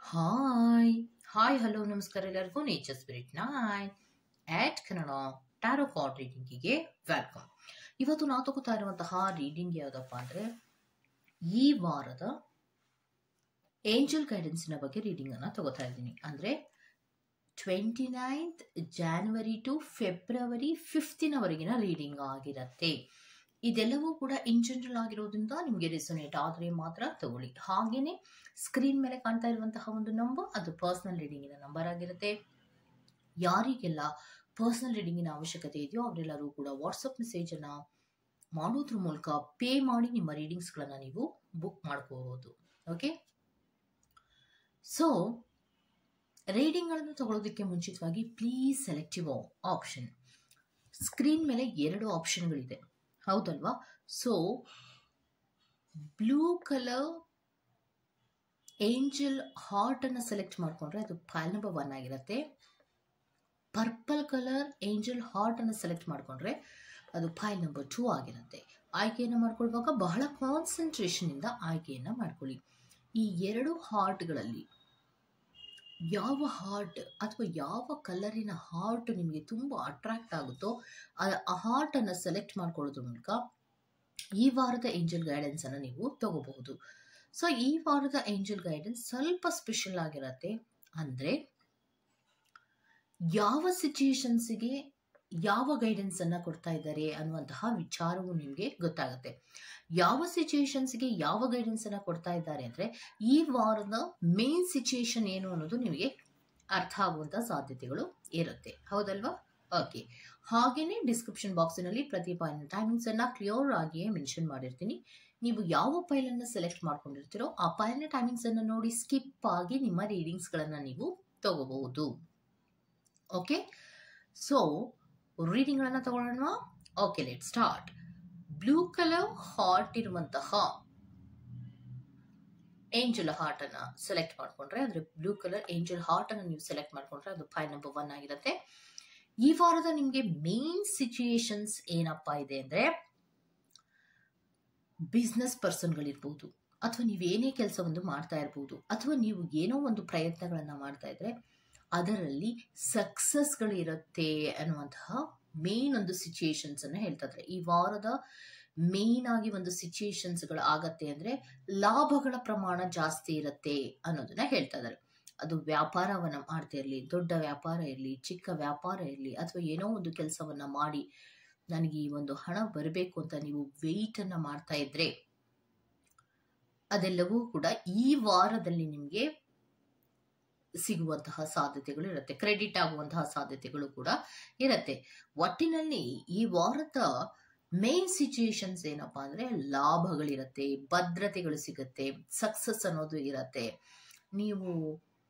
Hi hi hello ನಮಸ್ಕಾರ ಎಲ್ಲರಿಗೂ nature spirit nine ಆಟ್ Kannada tarot card ರೀಡಿಂಗಿಗೆ welcome. ಇವತ್ತು ನಾವು ತಗೋತಾ ಇರುವಂತಹ ರೀಡಿಂಗ್ ಯಾವುದಪ್ಪ ಅಂದ್ರೆ ಈ ವಾರದ ಏಂಜಲ್ ಗೈಡೆನ್ಸಿನ ಬಗ್ಗೆ ರೀಡಿಂಗ್ ಅನ್ನ ತಗೋತಾ ಇದ್ದೀನಿ. ಅಂದ್ರೆ 29th January to February 5th reading ಆಗಿರತ್ತೆ. ಇದೆಲ್ಲವೂ ಕೂಡ ಇನ್ ಜನರಲ್ ಆಗಿರೋದ್ರಿಂದ ನಿಮಗೆ ರೆಸೊನೇಟ್ ಆದರೆ ಮಾತ್ರ ತಗೊಳ್ಳಿ. ಹಾಗೇನೆ ಸ್ಕ್ರೀನ್ ಮೇಲೆ ಕಾಣ್ತಾ ಇರುವಂತಹ ಒಂದು ನಂಬರ್ ಅದು ಪರ್ಸನಲ್ ರೀಡಿಂಗಿನ ನಂಬರ್ ಆಗಿರುತ್ತೆ. ಯಾರಿಗೆಲ್ಲ ಪರ್ಸನಲ್ ರೀಡಿಂಗಿನ ಅವಶ್ಯಕತೆ ಇದೆಯೋ ಅವರೆಲ್ಲರೂ ಕೂಡ ವಾಟ್ಸಪ್ ಮೆಸೇಜ್ ಅನ್ನ ಮಾಡೋದ್ರ ಮೂಲಕ ಪೇ ಮಾಡಿ ನಿಮ್ಮ ರೀಡಿಂಗ್ಸ್ಗಳನ್ನ ನೀವು ಬುಕ್ ಮಾಡ್ಕೋಬಹುದು. ಓಕೆ, ಸೊ ರೀಡಿಂಗ್ಗಳನ್ನು ತಗೊಳ್ಳೋದಕ್ಕೆ ಮುಂಚಿತವಾಗಿ ಪ್ಲೀಸ್ ಸೆಲೆಕ್ಟಿವ್ ಆಪ್ಷನ್. ಸ್ಕ್ರೀನ್ ಮೇಲೆ 2 ಆಪ್ಷನ್ಗಳಿದೆ, ಹೌದಲ್ವಾ? So blue colour angel heart ಅನ್ನ ಸೆಲೆಕ್ಟ್ ಮಾಡ್ಕೊಂಡ್ರೆ ಅದು ಫೈಲ್ ನಂಬರ್ 1 ಆಗಿರುತ್ತೆ. ಪರ್ಪಲ್ ಕಲರ್ ಏಂಜಲ್ ಹಾರ್ಟ್ ಅನ್ನ ಸೆಲೆಕ್ಟ್ ಮಾಡ್ಕೊಂಡ್ರೆ ಅದು ಫೈಲ್ ನಂಬರ್ 2 ಆಗಿರುತ್ತೆ. ಆಯ್ಕೆಯನ್ನು ಮಾಡ್ಕೊಳ್ವಾಗ ಬಹಳ ಕಾನ್ಸಂಟ್ರೇಷನ್ ಇಂದ ಆಯ್ಕೆಯನ್ನ ಮಾಡ್ಕೊಳ್ಳಿ. ಈ 2 ಹಾರ್ಟ್ಗಳಲ್ಲಿ ಯಾವ ಹಾರ್ಟ್ ಅಥವಾ ಯಾವ ಕಲರಿನ ಹಾರ್ಟ್ ನಿಮಗೆ ತುಂಬಾ ಅಟ್ರಾಕ್ಟ್ ಆಗುತ್ತೋ ಆ ಹಾರ್ಟ್ ಅನ್ನ ಸೆಲೆಕ್ಟ್ ಮಾಡ್ಕೊಳ್ಳೋದ್ರ ಮೂಲಕ ಈ ವಾರದ ಏಂಜಲ್ ಗೈಡೆನ್ಸ್ ಅನ್ನ ನೀವು ತಗೋಬಹುದು. ಸೊ ಈ ವಾರದ ಏಂಜಲ್ ಗೈಡೆನ್ಸ್ ಸ್ವಲ್ಪ ಸ್ಪೆಷಲ್ ಆಗಿರತ್ತೆ. ಅಂದ್ರೆ ಯಾವ ಸಿಚುಯೇಷನ್ಸ್ಗೆ ಯಾವ ಗೈಡೆನ್ಸ್ ಅನ್ನ ಕೊಡ್ತಾ ಇದ್ದಾರೆ ಅನ್ನುವಂತಹ ವಿಚಾರವು ನಿಮಗೆ ಗೊತ್ತಾಗುತ್ತೆ. ಯಾವ ಸಿಚುಯೇಷನ್ಸ್ಗೆ ಯಾವ ಗೈಡೆನ್ಸ್ ಅನ್ನ ಕೊಡ್ತಾ ಇದ್ದಾರೆ ಅಂದ್ರೆ ಈ ವಾರದ ಮೇನ್ ಸಿಚುಯೇಷನ್ ಏನು ಅನ್ನೋದು ನಿಮಗೆ ಅರ್ಥ ಆಗುವಂತಹ ಸಾಧ್ಯತೆಗಳು ಇರುತ್ತೆ, ಹೌದಲ್ವಾ? ಓಕೆ, ಹಾಗೇನೆ ಡಿಸ್ಕ್ರಿಪ್ಷನ್ ಬಾಕ್ಸಿನಲ್ಲಿ ಪ್ರತಿ ಫೈಲ್ ಟೈಮಿಂಗ್ಸ್ ಅನ್ನ ಕ್ಲಿಯರ್ ಆಗಿಯೇ ಮೆನ್ಷನ್ ಮಾಡಿರ್ತೀನಿ. ನೀವು ಯಾವ ಫೈಲ್ ಅನ್ನ ಸೆಲೆಕ್ಟ್ ಮಾಡ್ಕೊಂಡಿರ್ತೀರೋ ಆ ಫೈಲ್ನ ಟೈಮಿಂಗ್ಸ್ ಅನ್ನ ನೋಡಿ ಸ್ಕಿಪ್ ಆಗಿ ನಿಮ್ಮ ರೀಡಿಂಗ್ಸ್ ಗಳನ್ನ ನೀವು ತಗೋಬಹುದು. ಓಕೆ, ಸೊ ರೀಡಿಂಗ್ ಗಳನ್ನ ತಗೊಳ್ಳೋಣ. Okay, let start. Blue colour heart ಇರುವಂತಹ ಏಂಜಲ್ ಹಾರ್ಟ್ ಅನ್ನ ಸೆಲೆಕ್ಟ್ ಮಾಡ್ಕೊಂಡ್ರೆ ಅಂದ್ರೆ ಬ್ಲೂ ಕಲರ್ ಏಂಜಲ್ ಹಾರ್ಟ್ ಅನ್ನ ನೀವು ಸೆಲೆಕ್ಟ್ ಮಾಡ್ಕೊಂಡ್ರೆ ಅದು ಫೈಲ್ ನಂಬರ್ 1 ಆಗಿರುತ್ತೆ. ಈ ವಾರದ ನಿಮ್ಗೆ ಮೇನ್ ಸಿಚುಯೇಷನ್ಸ್ ಏನಪ್ಪಾ ಇದೆ ಅಂದ್ರೆ ಬಿಸ್ನೆಸ್ ಪರ್ಸನ್ಗಳಿರ್ಬಹುದು, ಅಥವಾ ನೀವೇನೇ ಕೆಲಸವನ್ನು ಮಾಡ್ತಾ ಇರಬಹುದು, ಅಥವಾ ನೀವು ಏನೋ ಒಂದು ಪ್ರಯತ್ನಗಳನ್ನ ಮಾಡ್ತಾ ಇದ್ರೆ ಅದರಲ್ಲಿ ಸಕ್ಸಸ್ಗಳು ಇರುತ್ತೆ ಅನ್ನುವಂತಹ ಮೇನ್ ಒಂದು ಸಿಚುಯೇಷನ್ಸ್ ಅನ್ನ ಹೇಳ್ತಾ ಇದ್ರೆ ಈ ವಾರದ ಮೇನ್ ಆಗಿ ಒಂದು ಸಿಚುಯೇಷನ್ಸ್ ಗಳು ಆಗತ್ತೆ ಅಂದ್ರೆ ಲಾಭಗಳ ಪ್ರಮಾಣ ಜಾಸ್ತಿ ಇರುತ್ತೆ ಅನ್ನೋದನ್ನ ಹೇಳ್ತಾ ಇದ್ದಾರೆ. ಅದು ವ್ಯಾಪಾರವನ್ನ ಮಾಡ್ತಾ ಇರಲಿ, ದೊಡ್ಡ ವ್ಯಾಪಾರ ಇರಲಿ, ಚಿಕ್ಕ ವ್ಯಾಪಾರ ಇರಲಿ, ಅಥವಾ ಏನೋ ಒಂದು ಕೆಲಸವನ್ನ ಮಾಡಿ ನನಗೆ ಈ ಒಂದು ಹಣ ಬರಬೇಕು ಅಂತ ನೀವು ವೆಯ್ಟ್ ಅನ್ನ ಮಾಡ್ತಾ ಇದ್ರೆ ಅದೆಲ್ಲವೂ ಕೂಡ ಈ ವಾರದಲ್ಲಿ ನಿಮ್ಗೆ ಸಿಗುವಂತಹ ಸಾಧ್ಯತೆಗಳು ಇರುತ್ತೆ, ಕ್ರೆಡಿಟ್ ಆಗುವಂತಹ ಸಾಧ್ಯತೆಗಳು ಕೂಡ ಇರುತ್ತೆ. ಒಟ್ಟಿನಲ್ಲಿ ಈ ವಾರದ ಮೇನ್ ಸಿಚುಯೇಷನ್ಸ್ ಏನಪ್ಪಾ ಅಂದ್ರೆ ಲಾಭಗಳಿರತ್ತೆ, ಭದ್ರತೆಗಳು ಸಿಗತ್ತೆ, ಸಕ್ಸಸ್ ಅನ್ನೋದು ಇರತ್ತೆ. ನೀವು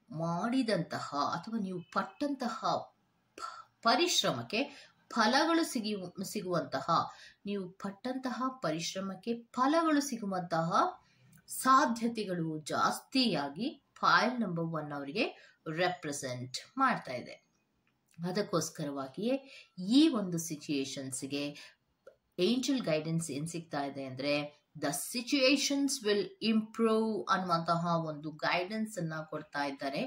ಮಾಡಿದಂತಹ ಅಥವಾ ನೀವು ಪಟ್ಟಂತಹ ಪರಿಶ್ರಮಕ್ಕೆ ಫಲಗಳು ಸಿಗುವಂತಹ ನೀವು ಪಟ್ಟಂತಹ ಪರಿಶ್ರಮಕ್ಕೆ ಫಲಗಳು ಸಿಗುವಂತಹ ಸಾಧ್ಯತೆಗಳು ಜಾಸ್ತಿಯಾಗಿ ಫೈಲ್ ನಂಬರ್ 1 ಅವರಿಗೆ ರೆಪ್ರೆಸೆಂಟ್ ಮಾಡ್ತಾ ಇದೆ. ಅದಕ್ಕೋಸ್ಕರವಾಗಿಯೇ ಈ ಒಂದು ಸಿಚುಯೇಷನ್ಸ್ಗೆ ಏಂಜಲ್ ಗೈಡೆನ್ಸ್ ಏನ್ ಸಿಗ್ತಾ ಇದೆ ಅಂದ್ರೆ ದ ಸಿಚುಯೇಷನ್ಸ್ ವಿಲ್ ಇಂಪ್ರೂವ್ ಅನ್ನುವಂತಹ ಒಂದು ಗೈಡೆನ್ಸ್ ಅನ್ನ ಕೊಡ್ತಾ ಇದ್ದಾರೆ.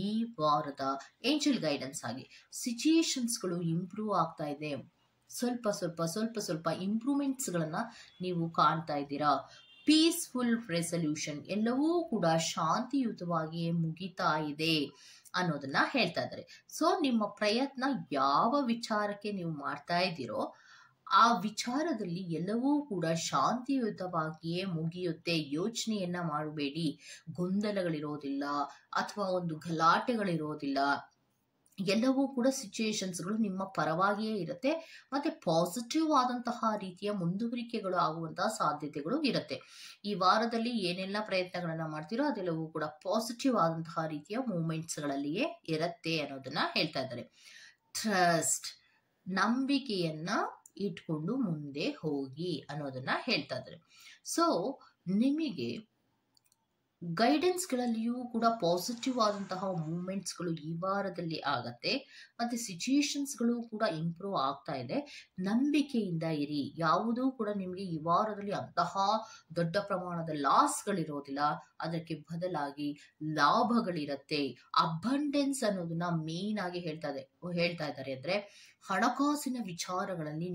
ಈ ವಾರದ ಏಂಜಲ್ ಗೈಡೆನ್ಸ್ ಆಗಿ ಸಿಚುಯೇಷನ್ಸ್ಗಳು ಇಂಪ್ರೂವ್ ಆಗ್ತಾ ಇದೆ. ಸ್ವಲ್ಪ ಸ್ವಲ್ಪ ಸ್ವಲ್ಪ ಸ್ವಲ್ಪ ಇಂಪ್ರೂವ್ಮೆಂಟ್ಸ್ ಗಳನ್ನ ನೀವು ಕಾಣ್ತಾ ಇದ್ದೀರಾ. ಪೀಸ್ಫುಲ್ ರೆಸಲ್ಯೂಷನ್ ಎಲ್ಲವೂ ಕೂಡ ಶಾಂತಿಯುತವಾಗಿ ಮುಗಿತಾ ಇದೆ ಅನ್ನೋದನ್ನ ಹೇಳ್ತಾ ಇದ್ದಾರೆ. ಸೊ ನಿಮ್ಮ ಪ್ರಯತ್ನ ಯಾವ ವಿಚಾರಕ್ಕೆ ನೀವು ಮಾಡ್ತಾ ಇದ್ದೀರೋ ಆ ವಿಚಾರದಲ್ಲಿ ಎಲ್ಲವೂ ಕೂಡ ಶಾಂತಿಯುತವಾಗಿಯೇ ಮುಗಿಯುತ್ತೆ. ಯೋಚನೆಯನ್ನ ಮಾಡಬೇಡಿ, ಗೊಂದಲಗಳಿರೋದಿಲ್ಲ ಅಥವಾ ಒಂದು ಗಲಾಟೆಗಳಿರೋದಿಲ್ಲ. ಎಲ್ಲವೂ ಕೂಡ ಸಿಚುಯೇಷನ್ಸ್ಗಳು ನಿಮ್ಮ ಪರವಾಗಿಯೇ ಇರುತ್ತೆ. ಮತ್ತೆ ಪಾಸಿಟಿವ್ ಆದಂತಹ ರೀತಿಯ ಮುಂದುವರಿಕೆಗಳು ಆಗುವಂತಹ ಸಾಧ್ಯತೆಗಳು ಇರುತ್ತೆ. ಈ ವಾರದಲ್ಲಿ ಏನೆಲ್ಲ ಪ್ರಯತ್ನಗಳನ್ನ ಮಾಡ್ತೀರೋ ಅದೆಲ್ಲವೂ ಕೂಡ ಪಾಸಿಟಿವ್ ಆದಂತಹ ರೀತಿಯ ಮೂವ್ಮೆಂಟ್ಸ್ ಗಳಲ್ಲಿಯೇ ಇರುತ್ತೆ ಅನ್ನೋದನ್ನ ಹೇಳ್ತಾ ಇದ್ದಾರೆ. ಟ್ರಸ್ಟ್, ನಂಬಿಕೆಯನ್ನ ಇಟ್ಕೊಂಡು ಮುಂದೆ ಹೋಗಿ ಅನ್ನೋದನ್ನ ಹೇಳ್ತಾ ಇದ್ದಾರೆ. ಸೊ ನಿಮಗೆ ಗೈಡೆನ್ಸ್ಗಳಲ್ಲಿಯೂ ಕೂಡ ಪಾಸಿಟಿವ್ ಆದಂತಹ ಮೂಮೆಂಟ್ಸ್ಗಳು ಈ ವಾರದಲ್ಲಿ ಆಗತ್ತೆ. ಮತ್ತೆ ಸಿಚುಯೇಷನ್ಸ್ಗಳು ಕೂಡ ಇಂಪ್ರೂವ್ ಆಗ್ತಾ ಇದೆ. ನಂಬಿಕೆಯಿಂದ ಇರಿ. ಯಾವುದೂ ಕೂಡ ನಿಮಗೆ ಈ ವಾರದಲ್ಲಿ ಅಂತಹ ದೊಡ್ಡ ಪ್ರಮಾಣದ ಲಾಸ್ಗಳಿರೋದಿಲ್ಲ. ಅದಕ್ಕೆ ಬದಲಾಗಿ ಲಾಭಗಳಿರತ್ತೆ. ಅಬಂಡೆನ್ಸ್ ಅನ್ನೋದನ್ನ ಮೇನ್ ಆಗಿ ಹೇಳ್ತಾ ಇದ್ದಾರೆ. ಅಂದ್ರೆ ಹಣಕಾಸಿನ ವಿಚಾರಗಳಲ್ಲಿ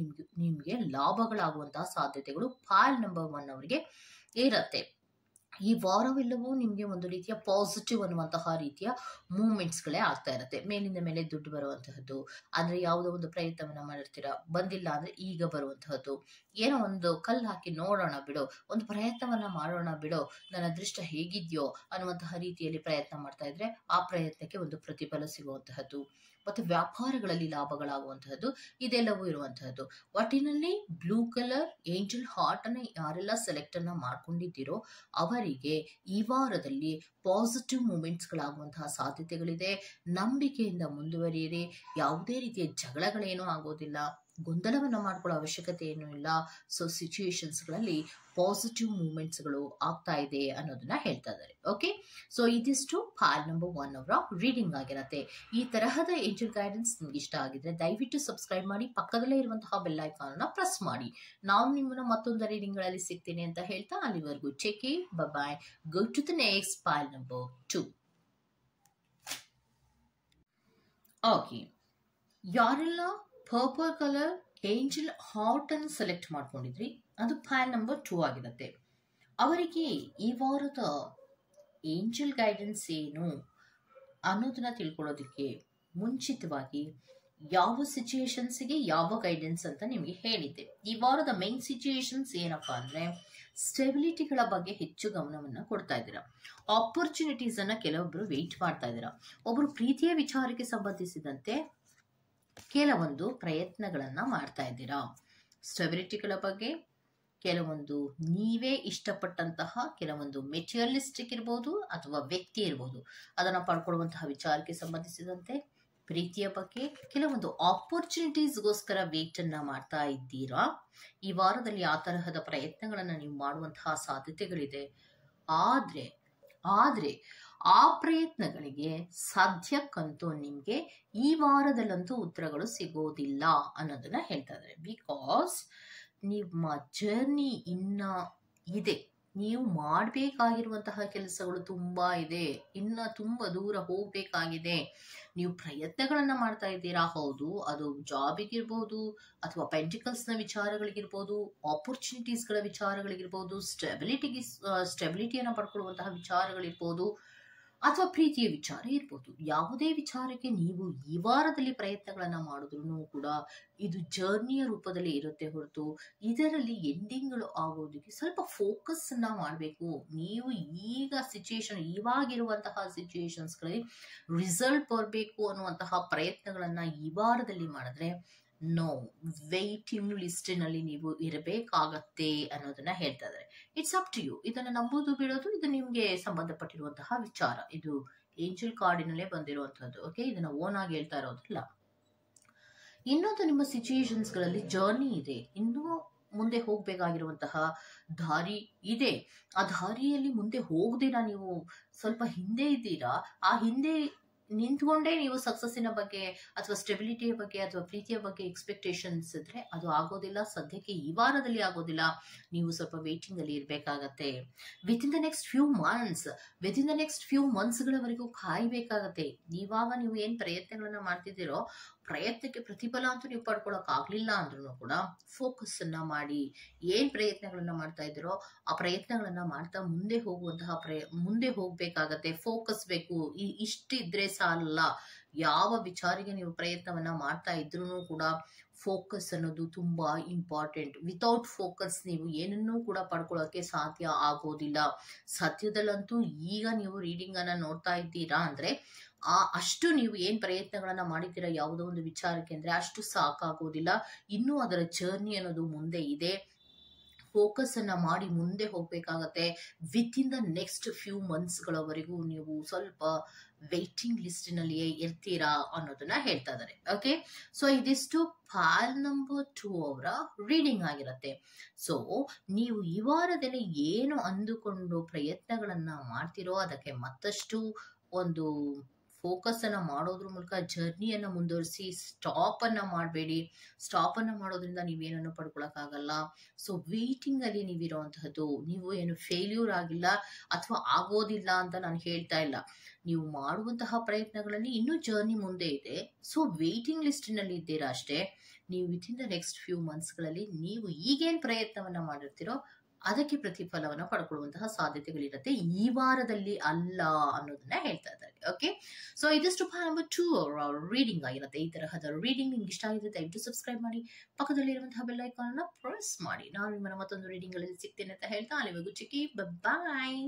ನಿಮ್ಗೆ ಲಾಭಗಳಾಗುವಂತಹ ಸಾಧ್ಯತೆಗಳು ಫೈಲ್ ನಂಬರ್ 1 ಅವರಿಗೆ ಇರತ್ತೆ. ಈ ವಾರವೆಲ್ಲವೂ ನಿಮಗೆ ಒಂದು ರೀತಿಯ ಪಾಸಿಟಿವ್ ಅನ್ನುವಂತಹ ರೀತಿಯ ಮೂವ್ಮೆಂಟ್ಸ್ಗಳೇ ಆಗ್ತಾ ಇರುತ್ತೆ. ಮೇಲಿಂದ ಮೇಲೆ ದುಡ್ಡು ಬರುವಂತಹದ್ದು, ಅಂದ್ರೆ ಯಾವುದೋ ಒಂದು ಪ್ರಯತ್ನವನ್ನ ಮಾಡಿರ್ತೀರಾ, ಬಂದಿಲ್ಲ ಅಂದ್ರೆ ಈಗ ಬರುವಂತಹದ್ದು, ಏನೋ ಒಂದು ಕಲ್ಲು ಹಾಕಿ ನೋಡೋಣ ಬಿಡು, ಒಂದು ಪ್ರಯತ್ನವನ್ನ ಮಾಡೋಣ ಬಿಡು, ನನ್ನ ಅದೃಷ್ಟ ಹೇಗಿದ್ಯೋ ಅನ್ನುವಂತಹ ರೀತಿಯಲ್ಲಿ ಪ್ರಯತ್ನ ಮಾಡ್ತಾ ಇದ್ರೆ ಆ ಪ್ರಯತ್ನಕ್ಕೆ ಒಂದು ಪ್ರತಿಫಲ ಸಿಗುವಂತಹದ್ದು, ಮತ್ತೆ ವ್ಯಾಪಾರಗಳಲ್ಲಿ ಲಾಭಗಳಾಗುವಂತಹದ್ದು, ಇದೆಲ್ಲವೂ ಇರುವಂತಹದ್ದು. ಒಟ್ಟಿನಲ್ಲಿ ಬ್ಲೂ ಕಲರ್ ಏಂಜಲ್ ಹಾರ್ಟ್ ಅನ್ನ ಯಾರೆಲ್ಲ ಸೆಲೆಕ್ಟ್ ಅನ್ನ ಮಾಡ್ಕೊಂಡಿದ್ದೀರೋ ಅವರಿಗೆ ಈ ವಾರದಲ್ಲಿ ಪಾಸಿಟಿವ್ ಮೂಮೆಂಟ್ಸ್ ಗಳಾಗುವಂತಹ ಸಾಧ್ಯತೆಗಳಿದೆ. ನಂಬಿಕೆಯಿಂದ ಮುಂದುವರಿಯಿರಿ. ಯಾವುದೇ ರೀತಿಯ ಜಗಳಗಳೇನೂ ಆಗೋದಿಲ್ಲ. ಗೊಂದಲವನ್ನ ಮಾಡ್ಕೊಳ್ಳೋ ಅವಶ್ಯಕತೆ ಏನೂ ಇಲ್ಲ. ಸೊ ಸಿಚುಯೇಷನ್ಸ್ಗಳಲ್ಲಿ ಪಾಸಿಟಿವ್ ಮೂಮೆಂಟ್ಸ್ಗಳು ಆಗ್ತಾ ಇದೆ ಅನ್ನೋದನ್ನ ಹೇಳ್ತಾ ಇದ್ದಾರೆ. ಓಕೆ, ಸೊ ಇದಿಷ್ಟು ಫೈಲ್ ನಂಬರ್ 1 ಅವರ ರೀಡಿಂಗ್ ಆಗಿರತ್ತೆ. ಈ ತರಹದ ಏಂಜಲ್ ಗೈಡೆನ್ಸ್ ನಿಮ್ಗೆ ಇಷ್ಟ ಆಗಿದ್ರೆ ದಯವಿಟ್ಟು ಸಬ್ಸ್ಕ್ರೈಬ್ ಮಾಡಿ, ಪಕ್ಕದಲ್ಲೇ ಇರುವಂತಹ ಬೆಲ್ ಐಕಾನ್ ಅನ್ನ ಪ್ರೆಸ್ ಮಾಡಿ. ನಾನು ನಿಮ್ಮನ್ನ ಮತ್ತೊಂದು ರೀಡಿಂಗ್ ಗಳಲ್ಲಿ ಸಿಗ್ತೀನಿ ಅಂತ ಹೇಳ್ತಾ ಅಲ್ಲಿವರೆಗೂ take care, bye. Go to the next file number 2. Okay, ಯಾರೆಲ್ಲ ಪರ್ಪಲ್ ಕಲರ್ ಏಂಜಲ್ ಹಾರ್ಟ್ ಅನ್ನು ಸೆಲೆಕ್ಟ್ ಮಾಡ್ಕೊಂಡಿದ್ರಿ ಅದು ಫೈಲ್ ನಂಬರ್ 2 ಆಗಿರುತ್ತೆ. ಅವರಿಗೆ ಈ ವಾರದ ಏಂಜಲ್ ಗೈಡೆನ್ಸ್ ಏನು ಅನ್ನೋದನ್ನ ತಿಳ್ಕೊಳ್ಳೋದಕ್ಕೆ ಮುಂಚಿತವಾಗಿ ಯಾವ ಸಿಚುಯೇಷನ್ಸ್ಗೆ ಯಾವ ಗೈಡೆನ್ಸ್ ಅಂತ ನಿಮಗೆ ಹೇಳಿದ್ದೆ. ಈ ವಾರದ ಮೈನ್ ಸಿಚುಯೇಷನ್ಸ್ ಏನಪ್ಪಾ ಅಂದ್ರೆ ಸ್ಟೆಬಿಲಿಟಿಗಳ ಬಗ್ಗೆ ಹೆಚ್ಚು ಗಮನವನ್ನ ಕೊಡ್ತಾ ಇದ್ದೀರಾ. ಆಪರ್ಚುನಿಟೀಸ್ ಅನ್ನ ಕೆಲವೊಬ್ರು ವೇಟ್ ಮಾಡ್ತಾ ಇದ್ದೀರಾ. ಒಬ್ರು ಪ್ರೀತಿಯ ವಿಚಾರಕ್ಕೆ ಸಂಬಂಧಿಸಿದಂತೆ ಕೆಲವೊಂದು ಪ್ರಯತ್ನಗಳನ್ನ ಮಾಡ್ತಾ ಇದ್ದೀರಾ. ಸ್ಟೆಬಿಲಿಟಿಗಳ ಬಗ್ಗೆ ಕೆಲವೊಂದು ನೀವೇ ಇಷ್ಟಪಟ್ಟಂತಹ ಕೆಲವೊಂದು ಮೆಟೀರಿಯಲಿಸ್ಟಿಕ್ ಇರ್ಬೋದು ಅಥವಾ ವ್ಯಕ್ತಿ ಇರ್ಬೋದು, ಅದನ್ನ ಪಡ್ಕೊಳ್ಳುವಂತಹ ವಿಚಾರಕ್ಕೆ ಸಂಬಂಧಿಸಿದಂತೆ ಪ್ರೀತಿಯ ಬಗ್ಗೆ ಕೆಲವೊಂದು ಆಪರ್ಚುನಿಟೀಸ್ಗೋಸ್ಕರ ವೇಟ್ ಅನ್ನ ಮಾಡ್ತಾ ಇದ್ದೀರಾ. ಈ ವಾರದಲ್ಲಿ ಆ ತರಹದ ಪ್ರಯತ್ನಗಳನ್ನ ನೀವು ಮಾಡುವಂತಹ ಸಾಧ್ಯತೆಗಳಿದೆ. ಆದ್ರೆ ಆ ಪ್ರಯತ್ನಗಳಿಗೆ ಸದ್ಯಕ್ಕಂತೂ ನಿಮ್ಗೆ ಈ ವಾರದಲ್ಲಂತೂ ಉತ್ತರಗಳು ಸಿಗೋದಿಲ್ಲ ಅನ್ನೋದನ್ನ ಹೇಳ್ತಾ ಇದ್ದಾರೆ. ಬಿಕಾಸ್ ನಿಮ್ಮ ಜರ್ನಿ ಇನ್ನ ಇದೆ. ನೀವು ಮಾಡಬೇಕಾಗಿರುವಂತಹ ಕೆಲಸಗಳು ತುಂಬಾ ಇದೆ. ಇನ್ನ ತುಂಬಾ ದೂರ ಹೋಗ್ಬೇಕಾಗಿದೆ. ನೀವು ಪ್ರಯತ್ನಗಳನ್ನ ಮಾಡ್ತಾ ಇದ್ದೀರಾ, ಹೌದು, ಅದು ಜಾಬಿಗಿರ್ಬೋದು ಅಥವಾ ಪೆಂಟಿಕಲ್ಸ್ ನ ವಿಚಾರಗಳಿಗಿರ್ಬೋದು, ಆಪರ್ಚುನಿಟೀಸ್ಗಳ ವಿಚಾರಗಳಿಗಿರ್ಬೋದು, ಸ್ಟೆಬಿಲಿಟಿಯನ್ನ ಪಡ್ಕೊಳ್ಳುವಂತಹ ವಿಚಾರಗಳಿರ್ಬೋದು ಅಥವಾ ಪ್ರೀತಿಯ ವಿಚಾರ ಇರ್ಬೋದು. ಯಾವುದೇ ವಿಚಾರಕ್ಕೆ ನೀವು ಈ ವಾರದಲ್ಲಿ ಪ್ರಯತ್ನಗಳನ್ನ ಮಾಡಿದ್ರು ಕೂಡ ಇದು ಜರ್ನಿಯ ರೂಪದಲ್ಲಿ ಇರುತ್ತೆ ಹೊರತು ಇದರಲ್ಲಿ ಎಂಡಿಂಗ್ಗಳು ಆಗೋದಕ್ಕೆ ಸ್ವಲ್ಪ ಫೋಕಸ್ ಅನ್ನ ಮಾಡಬೇಕು. ನೀವು ಇವಾಗಿರುವಂತಹ ಸಿಚುಯೇಷನ್ಸ್ಗಳಲ್ಲಿ ರಿಸಲ್ಟ್ ಬರಬೇಕು ಅನ್ನುವಂತಹ ಪ್ರಯತ್ನಗಳನ್ನ ಈ ವಾರದಲ್ಲಿ ಮಾಡಿದ್ರೆ ನೋ, ವೇಟಿಂಗ್ ಲಿಸ್ಟಿನಲ್ಲಿ ನೀವು ಇರಬೇಕಾಗತ್ತೆ ಅನ್ನೋದನ್ನ ಹೇಳ್ತಾ ಇದ್ದಾರೆ. It's up to you. ಇದನ್ನ ನಂಬುದು ಬಿಡೋದು ಇದು ನಿಮ್ಗೆ ಸಂಬಂಧಪಟ್ಟಿರುವಂತಹ ವಿಚಾರ. ಇದು ಏಂಜಲ್ ಕಾರ್ಡಿನಲ್ಲೇ ಬಂದಿರುವಂತಹದ್ದು. ಓಕೆ, ಇದನ್ನ ಓನ್ ಆಗಿ ಹೇಳ್ತಾ ಇರೋದಿಲ್ಲ. ಇನ್ನೊಂದು, ನಿಮ್ಮ ಸಿಚುಯೇಷನ್ಸ್ಗಳಲ್ಲಿ ಜರ್ನಿ ಇದೆ. ಇನ್ನೂ ಮುಂದೆ ಹೋಗ್ಬೇಕಾಗಿರುವಂತಹ ದಾರಿ ಇದೆ. ಆ ದಾರಿಯಲ್ಲಿ ಮುಂದೆ ಹೋಗದಿರಾ ನೀವು ಸ್ವಲ್ಪ ಹಿಂದೆ ಇದ್ದೀರಾ. ಆ ಹಿಂದೆ ನಿಂತ್ಕೊಂಡೇ ನೀವು ಸಕ್ಸಸ್ಸಿನ ಬಗ್ಗೆ ಅಥವಾ ಸ್ಟೆಬಿಲಿಟಿಯ ಬಗ್ಗೆ ಅಥವಾ ಪ್ರೀತಿಯ ಬಗ್ಗೆ ಎಕ್ಸ್ಪೆಕ್ಟೇಷನ್ಸ್ ಇದ್ರೆ ಅದು ಆಗೋದಿಲ್ಲ. ಸದ್ಯಕ್ಕೆ ಈ ವಾರದಲ್ಲಿ ಆಗೋದಿಲ್ಲ. ನೀವು ಸ್ವಲ್ಪ ವೇಟಿಂಗ್ ಅಲ್ಲಿ ಇರ್ಬೇಕಾಗತ್ತೆ. ವಿತಿನ್ ದ ನೆಕ್ಸ್ಟ್ ಫ್ಯೂ ಮಂತ್ಸ್ಗಳವರೆಗೂ ಕಾಯ್ಬೇಕಾಗತ್ತೆ. ಇವಾಗ ನೀವು ಏನ್ ಪ್ರಯತ್ನಗಳನ್ನ ಮಾಡ್ತಿದ್ದೀರೋ ಪ್ರಯತ್ನಕ್ಕೆ ಪ್ರತಿಫಲ ಅಂತೂ ನೀವು ಪಡ್ಕೊಳಕ್ ಆಗ್ಲಿಲ್ಲ ಅಂದ್ರೂ ಕೂಡ ಫೋಕಸ್ ಅನ್ನ ಮಾಡಿ. ಏನ್ ಪ್ರಯತ್ನಗಳನ್ನ ಮಾಡ್ತಾ ಇದ್ದೀರೋ ಆ ಪ್ರಯತ್ನಗಳನ್ನ ಮಾಡ್ತಾ ಮುಂದೆ ಹೋಗ್ಬೇಕಾಗತ್ತೆ. ಫೋಕಸ್ ಬೇಕು. ಇಷ್ಟಿದ್ರೆ ಸಾಲಲ್ಲ. ಯಾವ ವಿಚಾರಿಗೆ ನೀವು ಪ್ರಯತ್ನವನ್ನ ಮಾಡ್ತಾ ಇದ್ರೂ ಕೂಡ ಫೋಕಸ್ ಅನ್ನೋದು ತುಂಬಾ ಇಂಪಾರ್ಟೆಂಟ್. ವಿತೌಟ್ ಫೋಕಸ್ ನೀವು ಏನನ್ನೂ ಕೂಡ ಪಡ್ಕೊಳ್ಳೋಕೆ ಸಾಧ್ಯ ಆಗೋದಿಲ್ಲ. ಸದ್ಯದಲ್ಲಂತೂ ಈಗ ನೀವು ರೀಡಿಂಗ್ ಅನ್ನ ನೋಡ್ತಾ ಇದ್ದೀರಾ ಅಂದ್ರೆ ಅಷ್ಟು ನೀವು ಏನ್ ಪ್ರಯತ್ನಗಳನ್ನ ಮಾಡಿದ್ದೀರಾ ಯಾವುದೋ ಒಂದು ವಿಚಾರಕ್ಕೆ ಅಂದ್ರೆ ಅಷ್ಟು ಸಾಕಾಗೋದಿಲ್ಲ. ಇನ್ನೂ ಅದರ ಜರ್ನಿ ಅನ್ನೋದು ಮುಂದೆ ಇದೆ. ಫೋಕಸ್ ಅನ್ನ ಮಾಡಿ ಮುಂದೆ ಹೋಗ್ಬೇಕಾಗತ್ತೆ. Within the next few ಮಂತ್ಸ್ಗಳವರೆಗೂ ನೀವು ಸ್ವಲ್ಪ ವೇಟಿಂಗ್ ಲಿಸ್ಟಿನಲ್ಲಿಯೇ ಇರ್ತೀರಾ ಅನ್ನೋದನ್ನ ಹೇಳ್ತಾ ಇದ್ದಾರೆ. ಓಕೆ, ಸೊ ಇದಿಷ್ಟು ಫೈಲ್ ನಂಬರ್ 2 ಅವರ ರೀಡಿಂಗ್ ಆಗಿರುತ್ತೆ. ಸೊ ನೀವು ಈ ವಾರದಲ್ಲಿ ಏನು ಅಂದುಕೊಂಡು ಪ್ರಯತ್ನಗಳನ್ನ ಮಾಡ್ತಿರೋ ಅದಕ್ಕೆ ಮತ್ತಷ್ಟು ಒಂದು ಫೋಕಸ್ ಅನ್ನ ಮಾಡೋದ್ರ ಮೂಲಕ ಜರ್ನಿಯನ್ನ ಮುಂದುವರಿಸಿ, ಸ್ಟಾಪ್ ಅನ್ನ ಮಾಡಬೇಡಿ. ಸ್ಟಾಪ್ ಅನ್ನ ಮಾಡೋದ್ರಿಂದ ನೀವೇನನ್ನು ಪಡ್ಕೊಳಕ್ಕಾಗಲ್ಲ. ಸೊ ವೇಟಿಂಗ್ ಅಲ್ಲಿ ನೀವಿರುವಂತಹದ್ದು, ನೀವು ಏನು ಫೇಲ್ಯೂರ್ ಆಗಿಲ್ಲ ಅಥವಾ ಆಗೋದಿಲ್ಲ ಅಂತ ನಾನು ಹೇಳ್ತಾ ಇಲ್ಲ. ನೀವು ಮಾಡುವಂತಹ ಪ್ರಯತ್ನಗಳಲ್ಲಿ ಇನ್ನೂ ಜರ್ನಿ ಮುಂದೆ ಇದೆ. ಸೊ ವೇಟಿಂಗ್ ಲಿಸ್ಟಿನಲ್ಲಿ ಇದ್ದೀರಾ ಅಷ್ಟೇ. ನೀವು within the next few ಮಂತ್ಸ್ಗಳಲ್ಲಿ ನೀವು ಈಗೇನ್ ಪ್ರಯತ್ನವನ್ನ ಮಾಡಿರ್ತೀರೋ ಅದಕ್ಕೆ ಪ್ರತಿಫಲವನ್ನ ಪಡ್ಕೊಳ್ಳುವಂತಹ ಸಾಧ್ಯತೆಗಳಿರುತ್ತೆ, ಈ ವಾರದಲ್ಲಿ ಅಲ್ಲ ಅನ್ನೋದನ್ನ ಹೇಳ್ತಾ ಇದ್ದಾರೆ. ಓಕೆ, ಸೊ ಇದಿಷ್ಟು ಫೈಲ್ ನಂಬರ್ 2 ಅವರ ರೀಡಿಂಗ್ ಆಗಿರುತ್ತೆ. ಈ ತರಹದ ರೀಡಿಂಗ್ ನಿಮ್ಗೆ ಇಷ್ಟ ಆಗಿದೆ ದಯವಿಟ್ಟು ಸಬ್ಸ್ಕ್ರೈಬ್ ಮಾಡಿ, ಪಕ್ಕದಲ್ಲಿರುವಂತಹ ಬೆಲ್ ಐಕಾನ್ ಅನ್ನ ಪ್ರೆಸ್ ಮಾಡಿ. ನಾನು ನಿಮ್ಮನ್ನ ಮತ್ತೊಂದು ರೀಡಿಂಗ್ ಅಲ್ಲಿ ಸಿಗ್ತೇನೆ ಅಂತ ಹೇಳ್ತಾ ಅಲ್ಲಿವರೆಗೂ ಚಿಕ್ಕಿ ಬಾಯ್.